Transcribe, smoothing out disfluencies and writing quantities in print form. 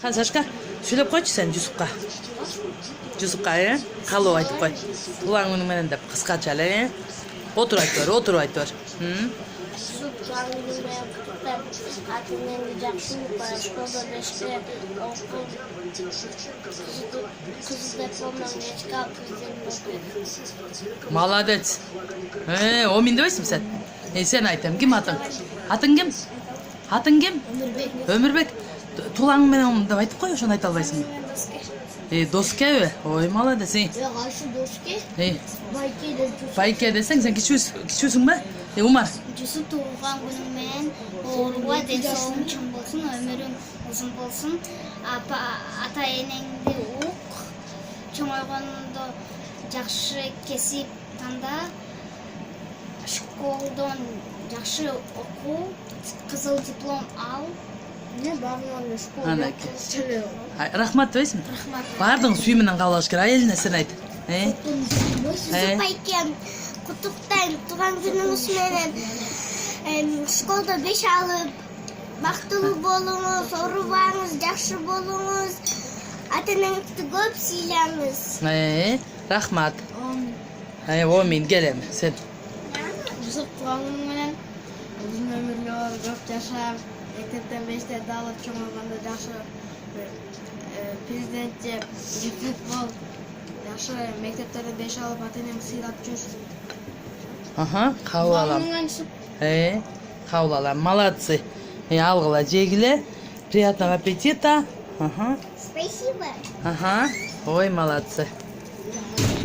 Хан Сашка, сөйлеп қойшы сен Жүсіпқа. Жүсіпқа, қалу айтып қой. Туған күніңмен деп қысқаша, Отыр айтып бер. Туған күніңмен құттықтап, атыңнан жақсы школда 5-те оқып, қыз дипломнан ешқа қыздың Молодец. О мен демейсің сен? Сен айтам, кім атың? Атың кім? Атың кім? Өмірбек. Тулаңмен деп айтып қой, шоны айта албайсың. Доске. Ой, молодец. Қайсы доске? Байке десең, сен кішусің ба? Умар. Жүсіп туған күніңмен оруға денсаулығың чың болсын, өмірің ұзын болсын. Ата-енеңді уқ, чоңайғаныңды жақсы кесіп таңда, школдан жақсы оқу, қызыл диплом ал. Не бағынан школда көшілі. Рахмат дейсің? Рахмат. Бардың сүйменен қалаш кер, әйеліне сен айт. Жүсіп Байкен, құттықтайым туған күніңізменен школда 5 алып, бақтылы болыңыз, орубаңыз, жақсы болыңыз, ата-енеңізді көп сыйлаңыз. Рахмат. О мен келем, сен. Жүсіп туған күніңменен өзің өмірлер көп жашап, мектептен 5-те алып чоңайғанда жақсы президентте футбол, жақсы мектептерде 5 алып ата-енеңді сыйлап жүр. Қабыл алам. Қабыл алам. Молодцы. Алғыла жегіле. Приятного аппетита. Спасибо. Ой, молодцы.